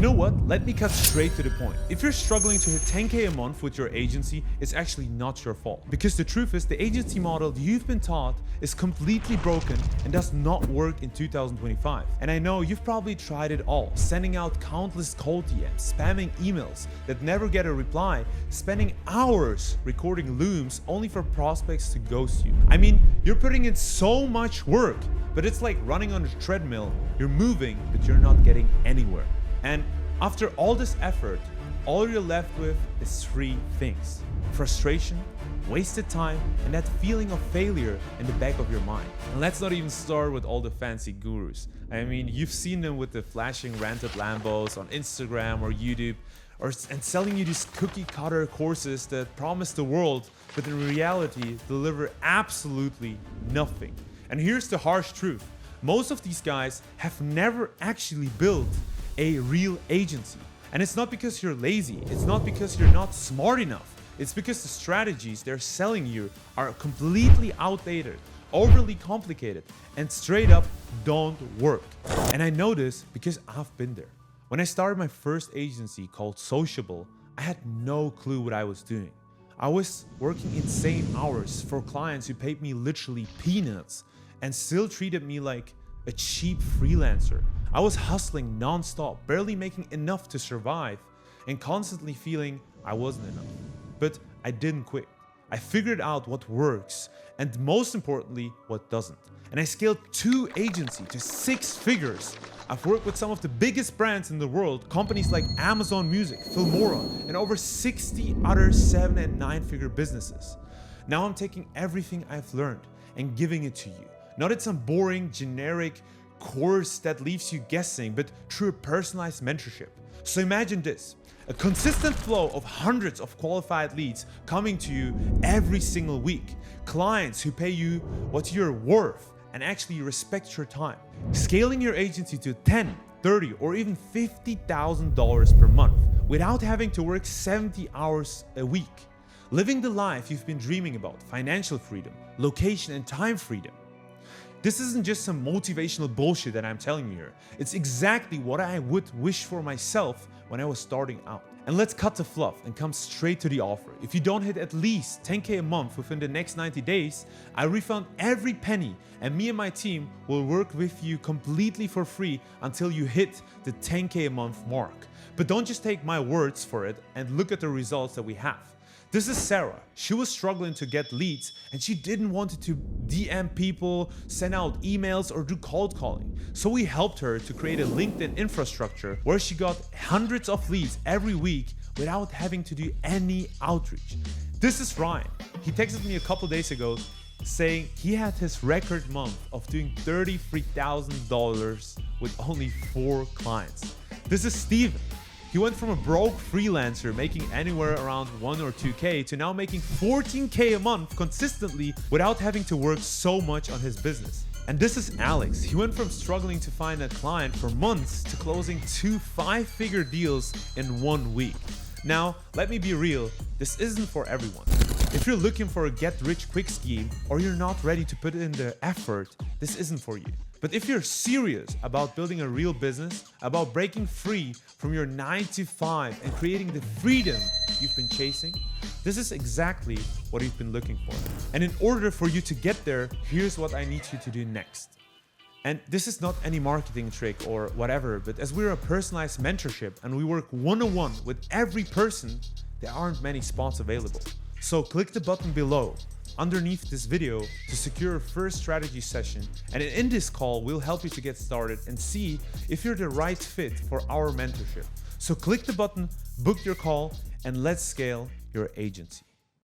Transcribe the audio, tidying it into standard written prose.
You know what? Let me cut straight to the point. If you're struggling to hit 10K a month with your agency, it's actually not your fault. Because the truth is, the agency model you've been taught is completely broken and does not work in 2025. And I know you've probably tried it all, sending out countless cold DMs, spamming emails that never get a reply, spending hours recording looms only for prospects to ghost you. I mean, you're putting in so much work, but it's like running on a treadmill. You're moving, but you're not getting anywhere. And after all this effort, all you're left with is three things: frustration, wasted time, and that feeling of failure in the back of your mind. And let's not even start with all the fancy gurus. I mean, you've seen them with the flashing rented Lambos on Instagram or YouTube, and selling you these cookie cutter courses that promise the world, but in reality deliver absolutely nothing. And here's the harsh truth: most of these guys have never actually built a real agency. And it's not because you're lazy, it's not because you're not smart enough, it's because the strategies they're selling you are completely outdated, overly complicated, and straight up don't work. And I know this because I've been there. When I started my first agency called Sociable, I had no clue what I was doing. I was working insane hours for clients who paid me literally peanuts and still treated me like a cheap freelancer. I was hustling non-stop, barely making enough to survive, and constantly feeling I wasn't enough. But I didn't quit. I figured out what works, and most importantly, what doesn't. And I scaled 2 agencies to 6 figures. I've worked with some of the biggest brands in the world, companies like Amazon Music, Filmora, and over 60 other 7- and 9-figure businesses. Now I'm taking everything I've learned and giving it to you. Not in some boring, generic course that leaves you guessing, but through a personalized mentorship. So imagine this: a consistent flow of hundreds of qualified leads coming to you every single week. Clients who pay you what you're worth and actually respect your time. Scaling your agency to $10,000, $30,000, or even $50,000 per month without having to work 70 hours a week. Living the life you've been dreaming about: financial freedom, location, and time freedom. This isn't just some motivational bullshit that I'm telling you here. It's exactly what I would wish for myself when I was starting out. And let's cut the fluff and come straight to the offer. If you don't hit at least 10K a month within the next 90 days, I refund every penny, and me and my team will work with you completely for free until you hit the 10K a month mark. But don't just take my words for it and look at the results that we have. This is Sarah. She was struggling to get leads, and she didn't want to DM people, send out emails, or do cold calling. So we helped her to create a LinkedIn infrastructure where she got hundreds of leads every week without having to do any outreach. This is Ryan. He texted me a couple days ago saying he had his record month of doing $33,000 with only 4 clients. This is Steven. He went from a broke freelancer making anywhere around 1 or 2K to now making 14K a month consistently without having to work so much on his business. And this is Alex. He went from struggling to find a client for months to closing 2 5-figure deals in 1 week. Now, let me be real, this isn't for everyone. If you're looking for a get-rich-quick scheme or you're not ready to put in the effort, this isn't for you. But if you're serious about building a real business, about breaking free from your 9-to-5 and creating the freedom you've been chasing, this is exactly what you've been looking for. And in order for you to get there, here's what I need you to do next. And this is not any marketing trick or whatever, but as we're a personalized mentorship and we work one-on-one with every person, there aren't many spots available. So click the button below underneath this video to secure a first strategy session, and in this call we'll help you to get started and see if you're the right fit for our mentorship. So click the button, book your call, and let's scale your agency.